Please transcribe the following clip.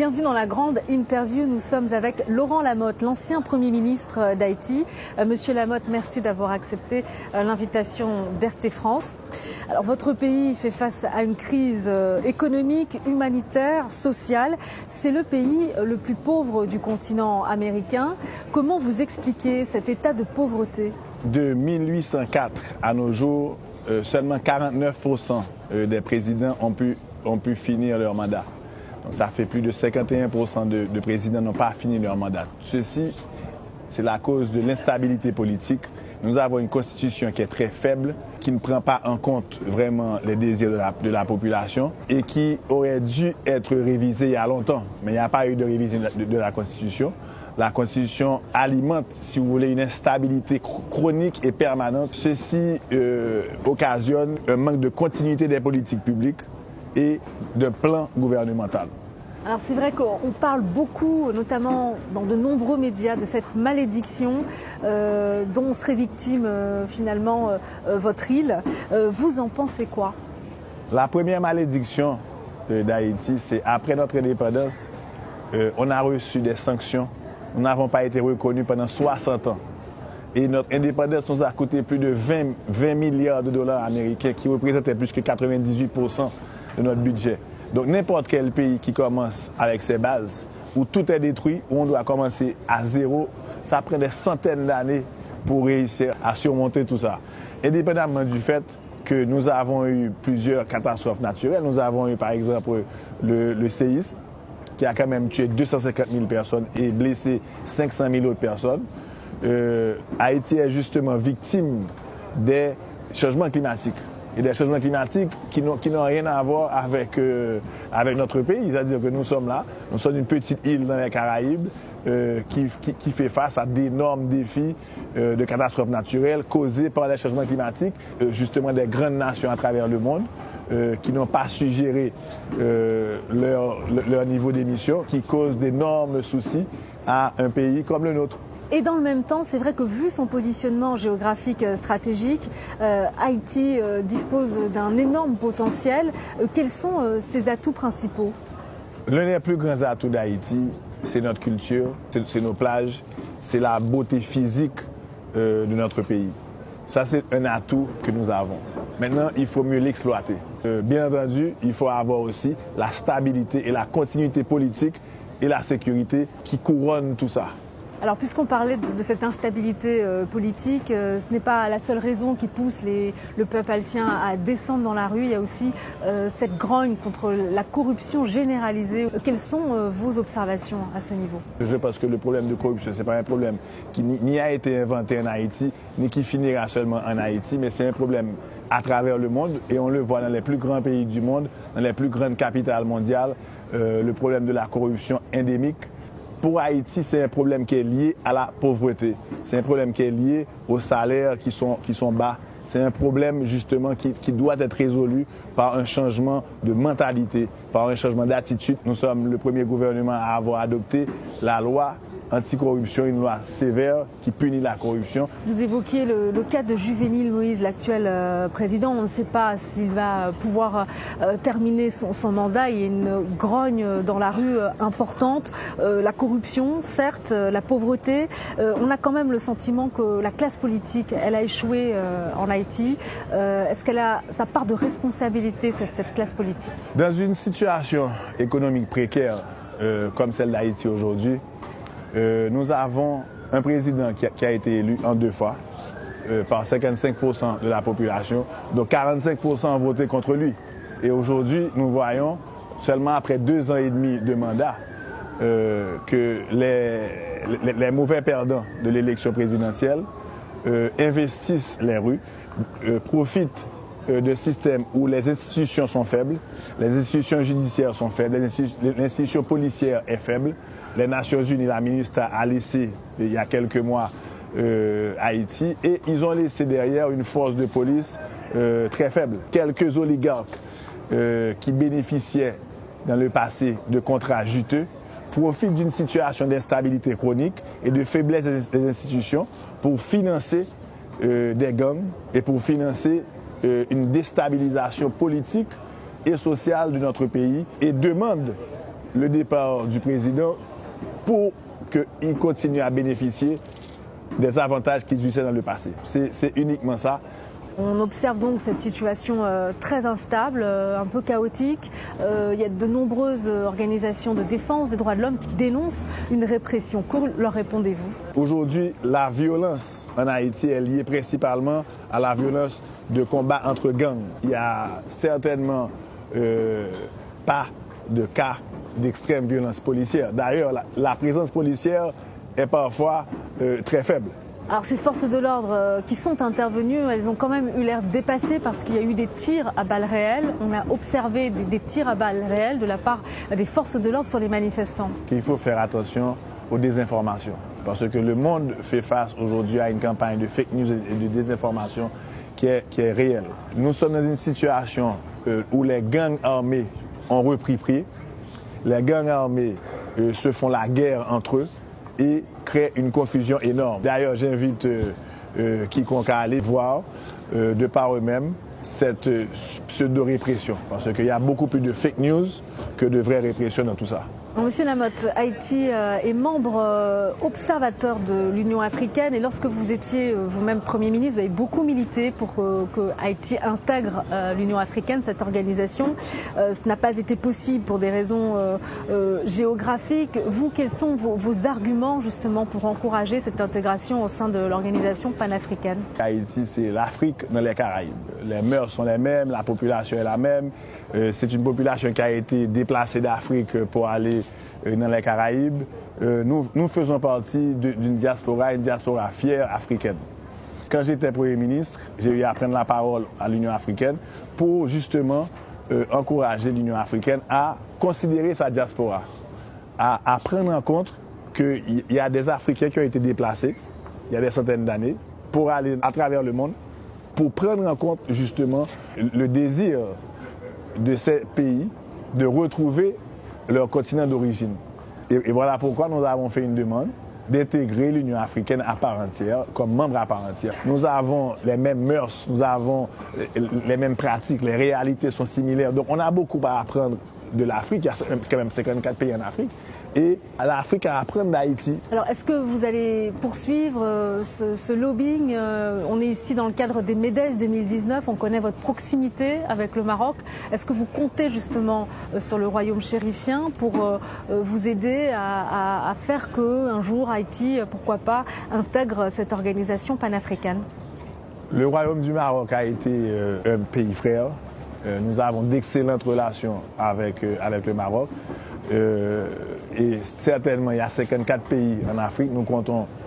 Bienvenue dans la grande interview. Nous sommes avec Laurent Lamotte, l'ancien Premier ministre d'Haïti. Monsieur Lamotte, merci d'avoir accepté l'invitation d'RT France. Alors, votre pays fait face à une crise économique, humanitaire, sociale. C'est le pays le plus pauvre du continent américain. Comment vous expliquez cet état de pauvreté? De 1804 à nos jours, seulement 49% des présidents ont pu finir leur mandat. Donc ça fait plus de 51% de présidents n'ont pas fini leur mandat. Ceci, c'est la cause de l'instabilité politique. Nous avons une constitution qui est très faible, qui ne prend pas en compte vraiment les désirs de la population et qui aurait dû être révisée il y a longtemps. Mais il n'y a pas eu de révision de la constitution. La constitution alimente, si vous voulez, une instabilité chronique et permanente. Ceci occasionne un manque de continuité des politiques publiques et de plan gouvernemental. Alors c'est vrai qu'on parle beaucoup, notamment dans de nombreux médias, de cette malédiction dont serait victime finalement votre île. Vous en pensez quoi? La première malédiction d'Haïti, c'est après notre indépendance, on a reçu des sanctions. Nous n'avons pas été reconnus pendant 60 ans. Et notre indépendance nous a coûté plus de 20 milliards de dollars américains, qui représentaient plus que 98% de notre budget. Donc n'importe quel pays qui commence avec ses bases, où tout est détruit, où on doit commencer à zéro, ça prend des centaines d'années pour réussir à surmonter tout ça. Indépendamment du fait que nous avons eu plusieurs catastrophes naturelles, nous avons eu par exemple le séisme, qui a quand même tué 250 000 personnes et blessé 500 000 autres personnes. Haïti est justement victime des changements climatiques. Et des changements climatiques qui n'ont rien à voir avec notre pays. C'est-à-dire que nous sommes là, nous sommes une petite île dans les Caraïbes qui fait face à d'énormes défis de catastrophes naturelles causées par les changements climatiques, justement des grandes nations à travers le monde qui n'ont pas su gérer leur niveau d'émission, qui causent d'énormes soucis à un pays comme le nôtre. Et dans le même temps, c'est vrai que vu son positionnement géographique stratégique, Haïti dispose d'un énorme potentiel. Quels sont ses atouts principaux? L'un des plus grands atouts d'Haïti, c'est notre culture, c'est nos plages, c'est la beauté physique de notre pays. Ça, c'est un atout que nous avons. Maintenant, il faut mieux l'exploiter. Bien entendu, il faut avoir aussi la stabilité et la continuité politique et la sécurité qui couronnent tout ça. Alors, puisqu'on parlait de cette instabilité politique, ce n'est pas la seule raison qui pousse le peuple haïtien à descendre dans la rue. Il y a aussi cette grogne contre la corruption généralisée. Quelles sont vos observations à ce niveau? Je pense que le problème de corruption, ce n'est pas un problème qui ni a été inventé en Haïti, ni qui finira seulement en Haïti, mais c'est un problème à travers le monde et on le voit dans les plus grands pays du monde, dans les plus grandes capitales mondiales, le problème de la corruption endémique. Pour Haïti, c'est un problème qui est lié à la pauvreté. C'est un problème qui est lié aux salaires qui sont bas. C'est un problème justement qui doit être résolu par un changement de mentalité, par un changement d'attitude. Nous sommes le premier gouvernement à avoir adopté la loi anticorruption, une loi sévère qui punit la corruption. Vous évoquiez le cas de Juvénil Moïse, l'actuel président. On ne sait pas s'il va pouvoir terminer son mandat. Il y a une grogne dans la rue importante. La corruption, certes, la pauvreté. On a quand même le sentiment que la classe politique, elle a échoué en Haïti. Est-ce qu'elle a sa part de responsabilité, cette classe politique? Dans une situation économique précaire comme celle d'Haïti aujourd'hui, nous avons un président qui a été élu en 2 fois par 55% de la population, donc 45% ont voté contre lui. Et aujourd'hui, nous voyons, seulement après 2 ans et demi de mandat, que les mauvais perdants de l'élection présidentielle investissent les rues, profitent de systèmes où les institutions sont faibles, les institutions judiciaires sont faibles, l'institution policière est faible. Les Nations Unies, la ministre a laissé, il y a quelques mois, Haïti, et ils ont laissé derrière une force de police très faible. Quelques oligarques qui bénéficiaient dans le passé de contrats juteux profitent d'une situation d'instabilité chronique et de faiblesse des institutions pour financer des gangs et pour financer une déstabilisation politique et sociale de notre pays et demandent le départ du président pour qu'il continue à bénéficier des avantages qu'il jouissait dans le passé. C'est uniquement ça. On observe donc cette situation très instable, un peu chaotique. Il y a de nombreuses organisations de défense des droits de l'homme qui dénoncent une répression. Que leur répondez-vous? Aujourd'hui, la violence en Haïti est liée principalement à la violence de combat entre gangs. Il n'y a certainement pas de cas d'extrême violence policière. D'ailleurs, la présence policière est parfois très faible. Alors ces forces de l'ordre qui sont intervenues, elles ont quand même eu l'air dépassées parce qu'il y a eu des tirs à balles réelles. On a observé des tirs à balles réelles de la part des forces de l'ordre sur les manifestants. Il faut faire attention aux désinformations parce que le monde fait face aujourd'hui à une campagne de fake news et de désinformation qui est réelle. Nous sommes dans une situation où les gangs armés ont repris pied. Les gangs armés se font la guerre entre eux et créent une confusion énorme. D'ailleurs, j'invite quiconque à aller voir de par eux-mêmes cette pseudo-répression, parce qu'il y a beaucoup plus de fake news que de vraies répressions dans tout ça. Monsieur Lamotte, Haïti est membre observateur de l'Union africaine et lorsque vous étiez vous-même Premier ministre, vous avez beaucoup milité pour que Haïti intègre l'Union africaine, cette organisation. Ce n'a pas été possible pour des raisons géographiques. Vous, quels sont vos arguments justement pour encourager cette intégration au sein de l'organisation panafricaine? Haïti, c'est l'Afrique dans les Caraïbes. Les mœurs sont les mêmes, la population est la même. C'est une population qui a été déplacée d'Afrique pour aller dans les Caraïbes. Nous faisons partie d'une diaspora, une diaspora fière africaine. Quand j'étais Premier ministre, j'ai eu à prendre la parole à l'Union africaine pour justement encourager l'Union africaine à considérer sa diaspora, à prendre en compte qu'il y a des Africains qui ont été déplacés il y a des centaines d'années pour aller à travers le monde, pour prendre en compte justement le désir de ces pays de retrouver leur continent d'origine. Et voilà pourquoi nous avons fait une demande d'intégrer l'Union africaine à part entière, comme membre à part entière. Nous avons les mêmes mœurs, nous avons les mêmes pratiques, les réalités sont similaires. Donc on a beaucoup à apprendre de l'Afrique, il y a quand même 54 pays en Afrique. Et l'Afrique à apprendre d'Haïti. Alors, est-ce que vous allez poursuivre ce lobbying? On est ici dans le cadre des MEDES 2019, on connaît votre proximité avec le Maroc. Est-ce que vous comptez justement sur le royaume chérifien pour vous aider à faire qu'un jour Haïti, pourquoi pas, intègre cette organisation panafricaine? Le royaume du Maroc a été un pays frère. Nous avons d'excellentes relations avec le Maroc. Et certainement, il y a 54 pays en Afrique. Nous comptons